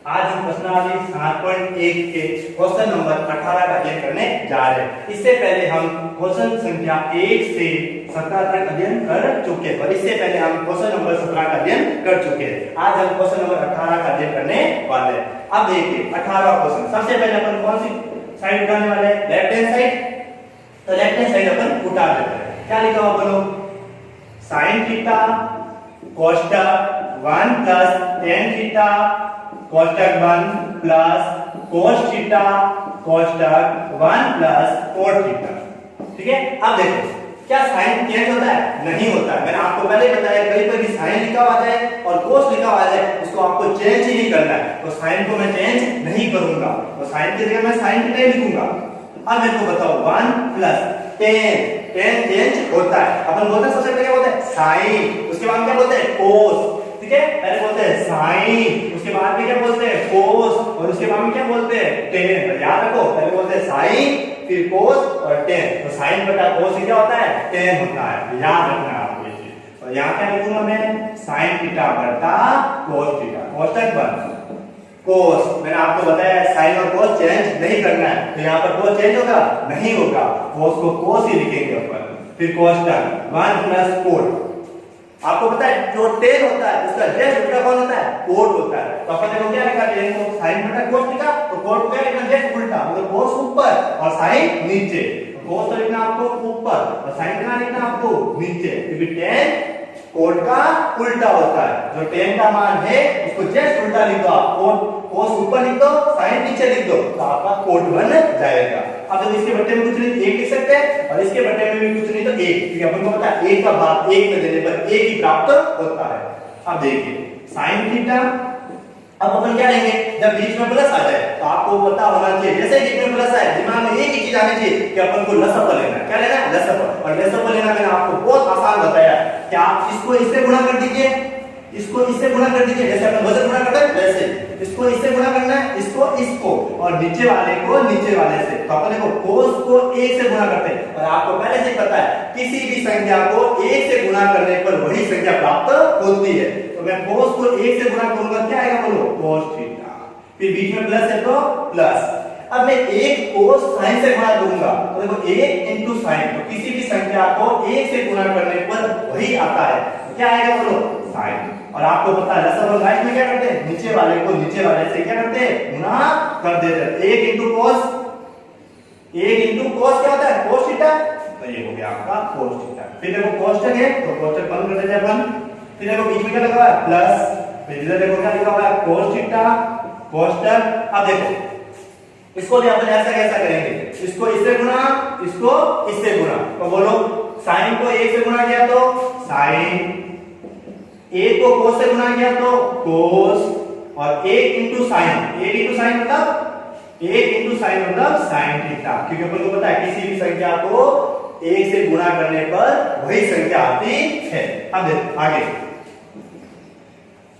आज हम प्रश्नावली 7.1 के क्वेश्चन नंबर 18 का अध्ययन करने जा रहे हैं। इससे पहले हम क्वेश्चन संख्या 1 से 17 तक अध्ययन कर चुके हैं और इससे पहले हम क्वेश्चन नंबर 17 का अध्ययन कर चुके हैं। आज हम क्वेश्चन नंबर 18 का अध्ययन करने वाले हैं। अब देखिए 18वां क्वेश्चन। सबसे पहले अपन कौन सी साइड उठाने वाले हैं? Left hand side. तो लेफ्ट हैंड साइड अपन उठा देते हैं। क्या लिखा हुआ बोलो? sin थीटा कोष्टक 1 प्लस tan थीटा कोष्टक 1 प्लस cos थीटा कोष्टक 1 प्लस cot थीटा। ठीक है, अब देखो क्या साइन चेंज होता है? नहीं होता है। मैंने आपको पहले ही बताया कहीं पर भी साइन लिखा हुआ जाए और cos लिखा हुआ जाए उसको आपको चेंज ही नहीं करना है। तो साइन को मैं चेंज नहीं करूंगा, तो साइन की जगह मैं साइन थीटा लिखूंगा। अब मेरे को बताओ 1 प्लस tan चेंज होता है। अपन बोलते हैं सबसे पहले क्या बोलते हैं? साइन, उसके बाद क्या बोलते हैं? cos। ठीक है, पहले बोलते हैं साइन, उसके बाद में क्या बोलते हैं? cos, और उसके बाद में क्या बोलते हैं? tan। तो याद रखो, पहले बोलते हैं साइन, फिर cos और tan। तो साइन बटा cos से क्या होता है? tan होता है। याद रखना है आपको ये चीज। तो यहाँ क्या लिखूंगा मैं? साइन थीटा बटा cos थीटा कोष्टक 1 cos। मैंने आपको बताया साइन और cos चेंज नहीं करना है, तो यहाँ पर cos चेंज होगा? नहीं होगा। cos को cos ही लिखेंगे अपन। फिर कोष्टक 1 प्लस cot। आपको पता है जो tan होता है उसका जस्ट उल्टा कौन होता है? cot होता है। तो अपन देखो क्या लिखा tan को sin बटा cos लिखा, तो cot को क्या लिखना? जस्ट उल्टा, मतलब cos ऊपर और sin नीचे। तो cos तो लिखना आपको ऊपर और sin कितना लिखना आपको? नीचे, क्योंकि tan cot का उल्टा होता है। जो tan का मान है उसको जस्ट उल्टा लिख दो आप। cos ऊपर लिख दो, sin नीचे लिख दो, तो आपका cot बन जाएगा। अब जब इसके बट्टे में कुछ नहीं 1 लिख सकते हैं और इसके बट्टे में भी कुछ नहीं तो 1, क्योंकि अपन को पता है 1 का भाग 1 में देने पर 1 ही प्राप्त होता है। अब देखिए sin थीटा, अब अपन क्या लेंगे? जब बीच में प्लस आ जाए तो आपको पता होना चाहिए, जैसे बीच में प्लस आए दिमाग में एक ही चीज आनी चाहिए कि अपन को लसअप लेना है। क्या लेना है? लसअप। और लसअप लेना मैंने आपको बहुत आसान बताया कि आप इसको इससे गुणा कर दीजिए, इसको इससे गुणा कर दीजिए, जैसे अपन वजन गुणा करते हैं वैसे इसको इससे गुणा करना है, इसको इसको, और नीचे वाले को नीचे वाले से। तो अपन देखो cos को 1 से गुणा करते हैं और आपको पहले से पता है किसी भी संख्या को 1 से गुणा करने पर वही संख्या प्राप्त होती है। तो मैं cos को 1 से गुणा करूंगा, क्या आएगा बोलो? cos theta. फिर बीच में प्लस है तो प्लस। अब मैं 1 cos sin से गुणा करूंगा, तो देखो 1 into sin, तो किसी भी संख्या को 1 से गुणा करने पर वही आता है, तो क्या आएगा बोलो? sin। और आपको पता है लसअप और गाइस में क्या करते हैं? नीचे वाले को नीचे वाले से क्या करते हैं? गुणा कर देते हैं। 1 into cos, 1 into cos क्या होता है? cos theta. तो ये हो गया आपका cos थीटा। फिर देखो कोष्टक है तो कोष्टक बंद कर देते हैं अपन। फिर देखो बीच में क्या लगा हुआ है? प्लस। फिर इधर देखो क्या लिखा हुआ है? cos थीटा कोष्टक। अब देखो इसको भी अपन ऐसा कैसा करेंगे? इसको इससे गुणा, इसको इससे गुणा। तो बोलो sin को 1 से गुणा किया तो sin, 1 को cos से गुणा किया तो cos, और 1 into sin, 1 into sin मतलब 1 into sin मतलब sin थीटा, क्योंकि अपन को पता है किसी भी संख्या को 1 से गुणा करने पर वही संख्या आती है। अब देखो आगे,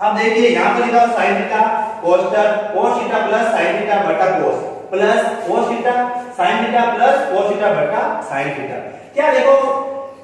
अब देखिए यहां पर लिखा sin थीटा कोष्टक cos theta plus sin theta बटा cos plus cos theta sin theta plus cos theta बटा sin थीटा। क्या देखो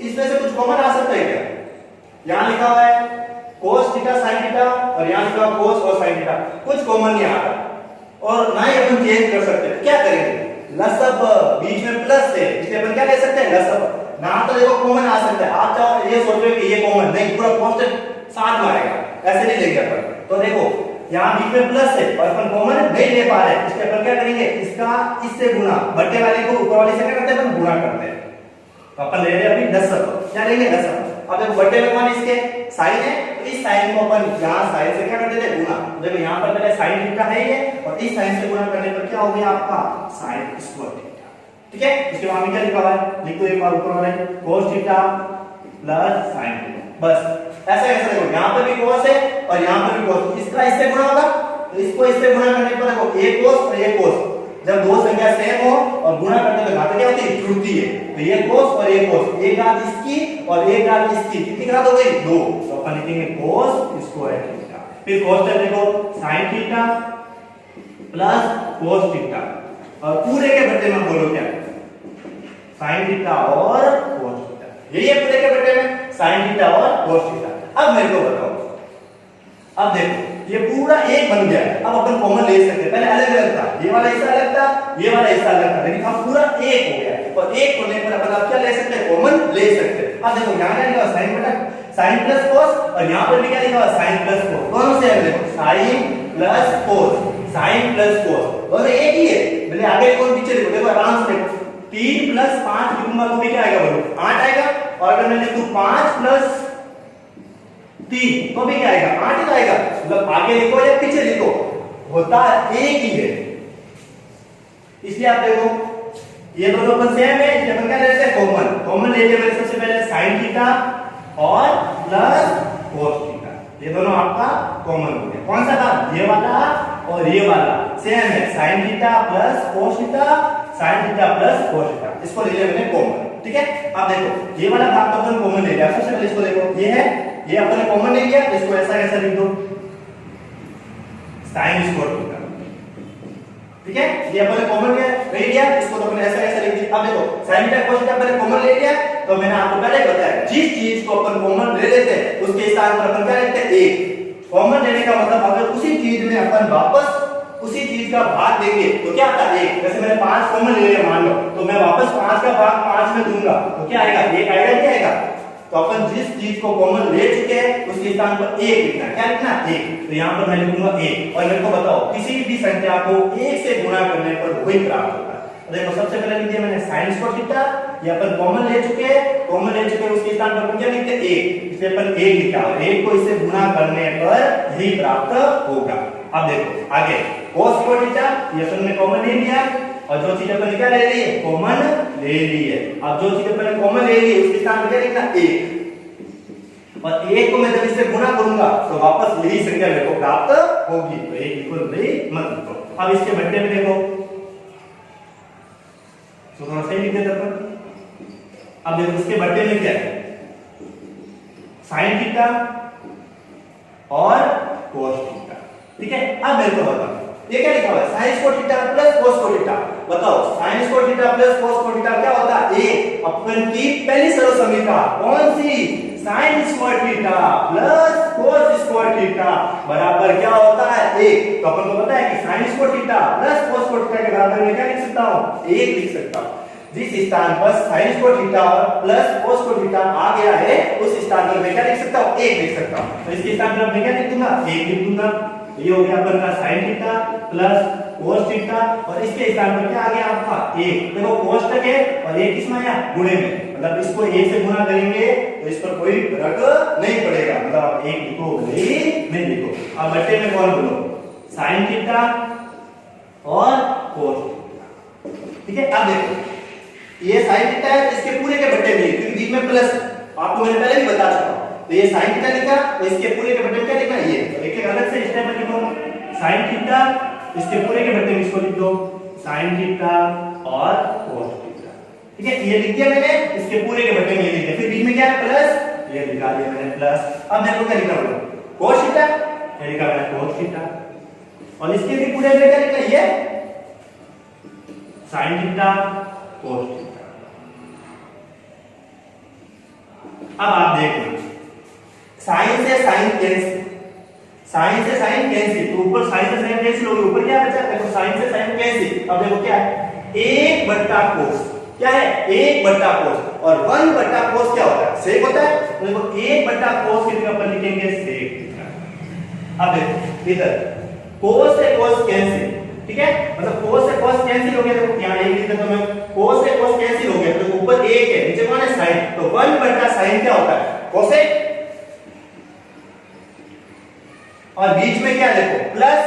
इसमें से कुछ कॉमन आ सकता है क्या? यहां लिखा हुआ है cos थीटा sin थीटा और यहां लिखा हुआ cos और sin थीटा, कुछ कॉमन नहीं आ रहा और ना ही अपन चेंज कर सकते। क्या करेंगे? लसअप, बीच में प्लस है इसलिए अपन क्या ले सकते हैं? लसअप। ना तो देखो कॉमन आ सकता है, आप चाहो ये सोच रहे हो कि ये कॉमन नहीं, पूरा कांस्टेंट साथ में आएगा, ऐसे नहीं लेंगे अपन। तो देखो यहाँ बीच में प्लस है और अपन कॉमन नहीं ले पा रहे, इसलिए अपन क्या करेंगे? इसका इससे गुणा, बट्टे वाले को ऊपर वाले से क्या करते हैं? अपन गुणा करते हैं। तो अपन ले रहे हैं अभी लसअप। क्या लेंगे? लसअप। अब देखो बट्टे में कौन इसके साइन है, तो इस साइन को अपन यहाँ साइन से क्या करते थे? गुणा। देखो यहाँ पर पहले साइन थीटा है ये, और इस साइन से गुणा करने पर क्या हो गया आपका? Sine square theta. ठीक है, इसके बाद में क्या लिखा हुआ है? लिखो एक बार ऊपर वाले cos theta plus sin theta. बस ऐसा ऐसा देखो यहाँ पर भी cos है और यहाँ पर भी cos, इसका इससे गुणा होगा तो इसको इससे गुणा करने पर देखो एक cos और एक cos, जब दो संख्या सेम हो और गुणा करने पर घात क्या होती है? जुड़ती है। तो ये cos और ये cos, एक घात इसकी और एक घात इसकी, कितनी घात हो गई? 2। तो अपन लिखेंगे cos स्क्वायर थीटा। फिर कोष्टक देखो sin theta plus cos theta, और पूरे के बट्टे में बोलो क्या? sin थीटा और cos थीटा। यही है पूरे के बट्टे में sin थीटा और cos थीटा। अब मेरे को बताओ, अब देखो ये पूरा एक बन गया। अब अपन कॉमन ले सकते हैं, पहले अलग अलग था, ये वाला हिस्सा अलग था, ये वाला हिस्सा अलग था, लेकिन अब पूरा एक हो गया और एक होने पर अपन अब क्या ले सकते हैं, कॉमन ले सकते हैं। अब देखो यहाँ क्या लिखा हुआ साइन बटा साइन प्लस cos और यहाँ पर भी क्या लिखा हुआ साइन प्लस cos, दोनों से देखो sine plus cos, sine plus cos दोनों एक ही है। भले आगे कौन पीछे देखो, देखो आराम से देखो 3 + 5 लिखूंगा तो भी क्या आएगा बोलो 8 आएगा, और अगर मैं लिखूं 5 + 3 तो भी क्या आएगा 8 ही आएगा। मतलब आगे लिखो या पीछे लिखो होता एक ही है। इसलिए आप देखो ये दोनों अपन सेम है, इसलिए अपन क्या लेते हैं कॉमन। कॉमन ले लिया मैंने सबसे पहले sin थीटा और प्लस cos थीटा, ये दोनों आपका कॉमन हो गया। कौन सा था, ये वाला और ये वाला सेम है, sin theta plus cos theta, sin theta plus cos theta, इसको ले लिया मैंने कॉमन। ठीक है, अब देखो ये वाला भाग तो अपन कॉमन ले लिया। सबसे पहले इसको देखो, ये है, ये अपन ने कॉमन ले लिया, इसको ऐसा कैसा लिख दो sin स्क्वायर थीटा। ठीक है, ये अपन ने कॉमन ले लिया, इसको तो अपन ऐसा कैसा लिख दिया। अब देखो sin थीटा cos थीटा अपन ने कॉमन ले लिया, तो मैंने आपको पहले बताया जिस चीज को अपन कॉमन ले लेते हैं उसके स्थान पर अपन क्या लिखते हैं एक। कॉमन लेने का मतलब अगर उसी चीज में अपन वापस उसी चीज का भाग देंगे तो क्या आता है एक। जैसे मैंने 5 कॉमन ले लिया मान लो, तो मैं वापस 5 का भाग 5 में दूंगा तो क्या आएगा, एक आएगा, क्या आएगा। तो अपन जिस चीज को कॉमन ले चुके हैं उसके स्थान पर एक लिखना, क्या लिखना एक। तो यहाँ पर मैं लिखूंगा एक, और मेरे को बताओ किसी भी संख्या को एक से गुणा करने पर वही प्राप्त होता है। तो देखो सबसे पहले लिख दिया मैंने sin स्क्वायर थीटा, ये अपन कॉमन ले चुके हैं, कॉमन ले चुके हैं उसके स्थान पर अपन क्या लिखते हैं एक, इसलिए अपन एक लिखा है, एक को इससे गुणा करने पर यही प्राप्त होगा। अब देखो आगे cos स्क्वायर थीटा, ये अपन ने कॉमन ले लिया, और जो चीज अपन क्या ले ली है, कॉमन ले ली है। अब जो चीज अपन कॉमन ले ली है उसके स्थान पर क्या लिखना एक, और एक को मैं जब इससे गुणा करूंगा तो वापस यही संख्या मेरे को प्राप्त होगी, तो एक इक्वल नहीं मत लिखो। अब इसके बट्टे में देखो तो थोड़ा सही लिख देते अपन। अब देखो इसके बट्टे में क्या है, sin थीटा और cos थीटा। ठीक है, अब मेरे को बताओ ये क्या लिखा हुआ है, sin square theta plus cos square theta. बताओ sin square theta plus cos square theta क्या होता है, एक अपन की पहली सरलसमीकरण कौन सी, sin square theta plus cos square theta बराबर क्या होता है एक। तो अपन को पता है कि sin square theta plus cos square theta के बराबर मैं क्या लिख सकता हूं, एक लिख सकता हूं। जिस स्थान पर sin square theta plus cos square theta आ गया है उस स्थान पर मैं क्या लिख सकता हूं, एक लिख सकता हूं। तो इसके स्थान पर मैं क्या लिख दूंगा, एक लिख दूंगा। ये हो गया अपन का sin theta plus cos theta, और इसके स्थान पर क्या आ गया आपका एक। देखो cos तक है और एक किसमें आया, गुणे में, मतलब इसको एक से गुणा करेंगे तो इस पर कोई फर्क नहीं पड़ेगा, मतलब आप एक लिखो नहीं लिखो। अब बट्टे में कौन बोलो, sin थीटा और cos थीटा। ठीक है, अब देखो ये sin थीटा है, इसके पूरे के बट्टे में क्योंकि बीच में प्लस आपको मैंने पहले भी बता चुका हूं। तो ये sin थीटा लिखा, तो इसके पूरे के बट्टे में क्या लिखना है, ये तो एक अलग से स्टेप में लिखो sin थीटा, इसके पूरे के बट्टे में इसको लिख दो sin थीटा और cos थीटा। ठीक है, ये लिख दिया मैंने, इसके पूरे के बट्टे में ये लिख दिया, फिर बीच में क्या है प्लस, ये लिखा दिया मैंने प्लस। अब देखो क्या लिखा होगा, cos थीटा, ये लिखा मैंने cos थीटा, और इसके भी पूरे में क्या लिखा, ये sin थीटा cos थीटा। अब आप देखो साइन से साइन कैंसिल, साइन से साइन कैंसिल, तो ऊपर साइन से साइन कैंसिल हो गया, ऊपर क्या बचा, देखो साइन से साइन कैंसिल। अब देखो क्या है, 1/cos, क्या है 1/cos, और 1/cos क्या होता है, सेक होता है। तो देखो 1/cos के जगह पर लिखेंगे सेक। अब देखो इधर cos से cos कैंसिल, ठीक है, मतलब cos से cos कैंसिल हो गया, देखो यहां एक लिख देता हूं मैं, cos से cos कैंसिल हो गया, तो ऊपर 1 है, नीचे कौन है sin, तो 1/sin क्या होता है cosec, और बीच में क्या देखो प्लस,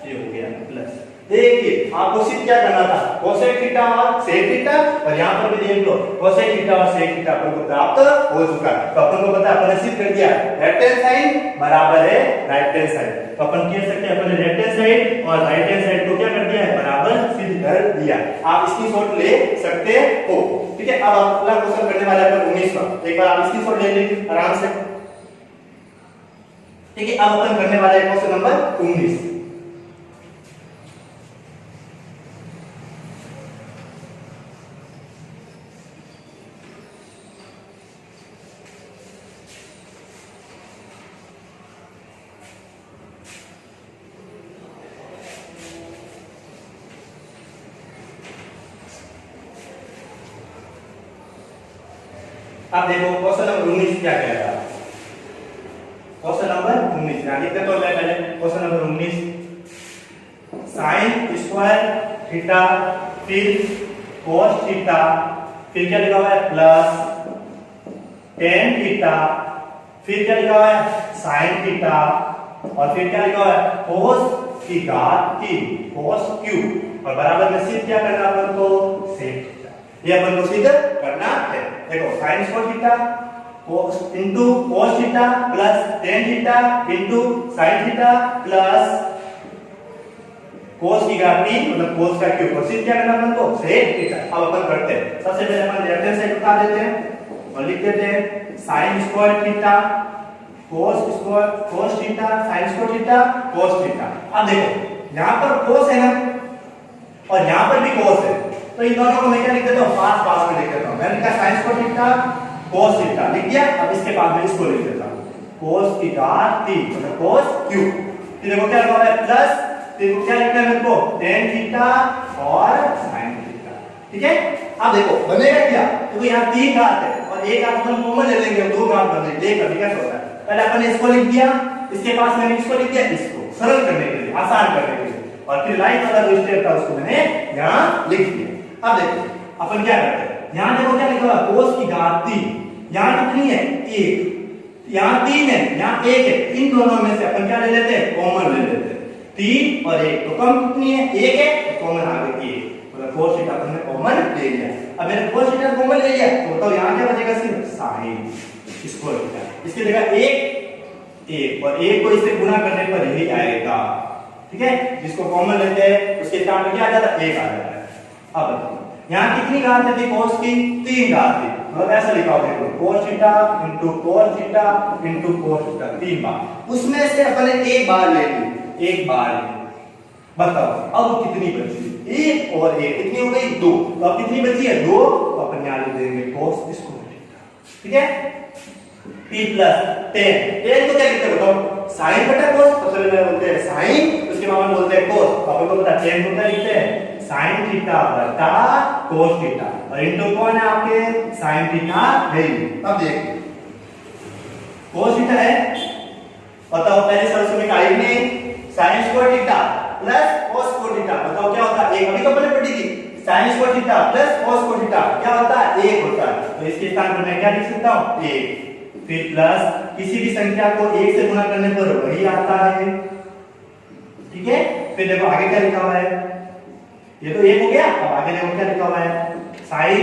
ये हो गया प्लस। देखिए आपको सिर्फ क्या करना था, cosec थीटा और sec थीटा, और यहां पर भी देख लो cosec थीटा और sec थीटा अपन को प्राप्त हो चुका है। तो अपन को पता है, अपन ने सिर्फ कर दिया लेफ्ट हैंड साइड बराबर है राइट हैंड साइड, तो अपन कह सकते हैं अपन ने लेफ्ट हैंड साइड और राइट हैंड साइड को क्या कर दिया है, बराबर सिद्ध कर दिया। आप स्क्रीनशॉट ले सकते हो। ठीक है, अब अगला क्वेश्चन करने वाला है 19वां, एक बार आप स्क्रीनशॉट ले लीजिए आराम से। ठीक है, अब अपन करने वाला है क्वेश्चन नंबर 19। अब देखो क्वेश्चन नंबर 19 क्या कह रहा है। क्वेश्चन नंबर 19 यहां लिखते तो मैं पहले question number 19 sin square theta फिर cos थीटा फिर क्या लिखा हुआ है प्लस tan थीटा फिर क्या लिखा हुआ है sin थीटा और फिर क्या लिखा हुआ है cos की घात 3 cos क्यूब और बराबर में सिद्ध क्या करना अपन को sec थीटा। ये अपन को सिद्ध करना है। देखो sin square theta into cos theta plus tan theta into sin theta plus cos की घात 3 मतलब cos का क्यूब और सिद्ध क्या करना अपन को sec थीटा। अब अपन करते हैं। सबसे पहले अपन लेफ्ट हैंड साइड उठा देते हैं और लिख देते हैं sin square theta cos theta sin square theta cos theta. अब देखो यहां पर cos है ना और यहां पर भी cos है तो इन दोनों को मैं क्या लिख देता हूं पास पास में लिख देता हूं। मैंने लिखा sin square theta cos theta लिख दिया। अब इसके बाद में इसको लिख देता हूं cos की घात 3 मतलब cos क्यूब। फिर देखो क्या लिखा है प्लस देखो क्या लिखना है मेरे को tan थीटा और sin थीटा। ठीक है। अब देखो बनेगा क्या देखो यहां 3 घात है और एक घात अपन कॉमन ले लेंगे 2 घात बन जाएगी। देख अभी क्या होता है पहले अपन इसको लिख दिया इसके पास मैंने इसको लिख दिया इसको सरल करने के लिए आसान करने के लिए और फिर लाइन वाला जो स्टेप था उसको मैंने यहां लिख दिया। अब देखो अपन क्या करते हैं यहां देखो क्या लिखा हुआ cos की घात 3 यहां कितनी है 1 यहां 3 है यहां 1 है इन दोनों में से अपन क्या ले लेते हैं कॉमन ले लेते हैं 3 और 1 तो कम कितनी है 1 है तो कॉमन आ गई 1 मतलब cos थीटा अपन ने कॉमन ले लिया। अब मैंने cos थीटा कॉमन ले लिया तो बताओ यहां क्या बचेगा सिर्फ sin स्क्वायर थीटा। इसकी जगह 1 और 1 को इससे गुणा करने पर यही आएगा। ठीक है जिसको कॉमन लेते हैं उसके स्थान पे क्या आ जाता है 1 आ जाता है। अब बताओ यहां कितनी घात थी cos की 3 घात थी मतलब ऐसा लिखा होगा देखो cos theta into cos theta into cos theta 3 बार उसमें से अपन ने एक बार ले ली एक बार बताओ अब कितनी बची 1 और 1 कितनी हो गई 2 तो अब कितनी बची है 2 तो अपन यहां लिख देंगे cos स्क्वायर थीटा। ठीक है p प्लस tan tan को क्या लिखते हैं बताओ sin बटा cos सबसे पहले बोलते हैं sin उसके बाद बोलते हैं cos तो अपन को पता tan को क्या लिखते हैं sin थीटा बटा cos थीटा और इनटू कौन है आपके sin थीटा है। अब देखिए cos थीटा है बताओ पहले सरल समीकरण में sin square theta plus cos square theta बताओ क्या होता है 1 अभी तो पहले पढ़ी थी sin square theta plus cos square theta क्या होता है 1 होता है तो इसके स्थान पर मैं क्या लिख सकता हूं 1 फिर प्लस किसी भी संख्या को 1 से गुणा करने पर वही आता है। ठीक है फिर देखो आगे क्या लिखा हुआ है ये तो 1 हो गया। अब आगे देखो क्या लिखा हुआ है sin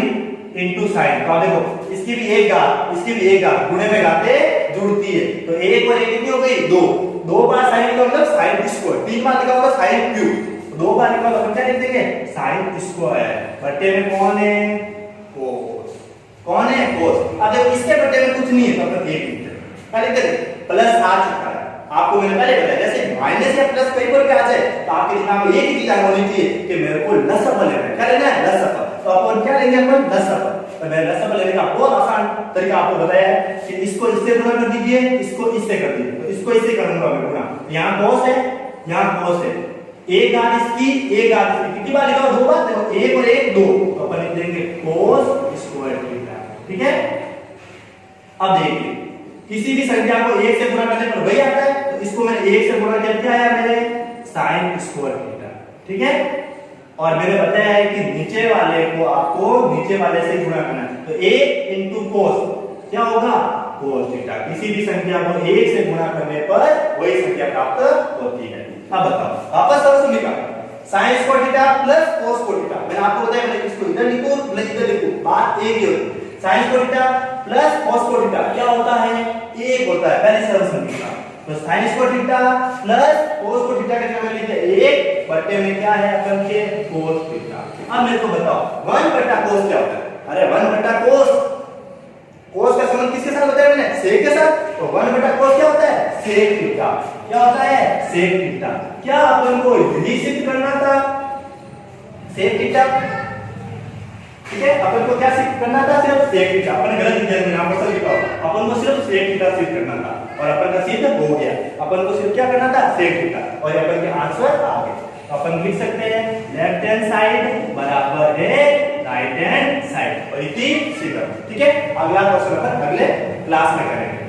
इनटू sin तो देखो इसकी भी एक घात इसकी भी एक घात गुणे में घातें जुड़ती है तो 1 और 1 कितनी हो गई 2 बार sin का मतलब sin स्क्वायर 3 बार लिखा होगा sin क्यूब 2 बार लिखा होगा तो क्या लिख देंगे sin स्क्वायर बट्टे में कौन है cos कौन है cos। अब देखो इसके बट्टे में कुछ नहीं है तो अपन 1 लिखते हैं पहले देखो प्लस आ चुका है आपको मैंने पहले बताया जैसे माइनस या प्लस कहीं पर भी आ जाए तो आपके दिमाग में एक ही चीज होनी चाहिए कि मेरे को लसअ लेना है क्या लेना है लसअ तो अपन क्या लेंगे अपन लसअ तो मैं लसअ लेने का बहुत आसान तरीका आपको बताया है कि इसको इससे गुणा कर दीजिए इसको इससे कर दीजिए तो इसको इससे करूंगा मैं गुणा यहां cos है यहां cos है एक घात इसकी एक घात इसकी कितनी बार लिखा 2 बार देखो 1 और 1 2 तो अपन लिख देंगे cos स्क्वायर थीटा। ठीक है अब देखिए किसी भी संख्या को 1 से गुणा करने पर वही आता है तो इसको मैंने 1 से गुणा किया क्या आया मेरे sin स्क्वायर थीटा। ठीक है और मैंने बताया है कि नीचे वाले को आपको नीचे वाले से गुणा करना है तो 1 इनटू cos क्या होगा cos थीटा। किसी भी संख्या को 1 से गुणा करने पर वही संख्या प्राप्त होती है। अब बताओ वापस सरल समीकरण sin square theta plus cos square theta मैंने आपको बताया मैंने इसको इधर लिखूं प्लस इधर लिखूं बात एक ही होती है sin square theta plus cos square theta क्या होता है 1 होता है पहले सरल समीकरण तो sin square theta plus cos square theta के जगह लिखते 1 बट्टे में क्या है अपन के cos थीटा। अब मेरे को बताओ 1 बट्टा cos क्या होता है अरे 1 बट्टा cos cos का संबंध किसके साथ बताया मैंने sec के साथ तो 1 बट्टा cos क्या होता है sec थीटा क्या होता है sec थीटा। क्या अपन को यही सिद्ध करना था sec थीटा। ठीक है अपन को क्या सिद्ध करना था सिर्फ sec थीटा अपन गलत लिख दिया मैंने आपको सही लिखा अपन को सिर्फ sec थीटा सिद्ध करना था और अपन का सिद्ध हो गया। अपन को सिर्फ क्या करना था sec थीटा और अपन के आंसर आ गए तो अपन लिख सकते हैं लेफ्ट हैंड साइड बराबर है राइट हैंड साइड और व्यक्ति सिद्ध। ठीक है, अगला क्वेश्चन अपन अगले क्लास में करेंगे।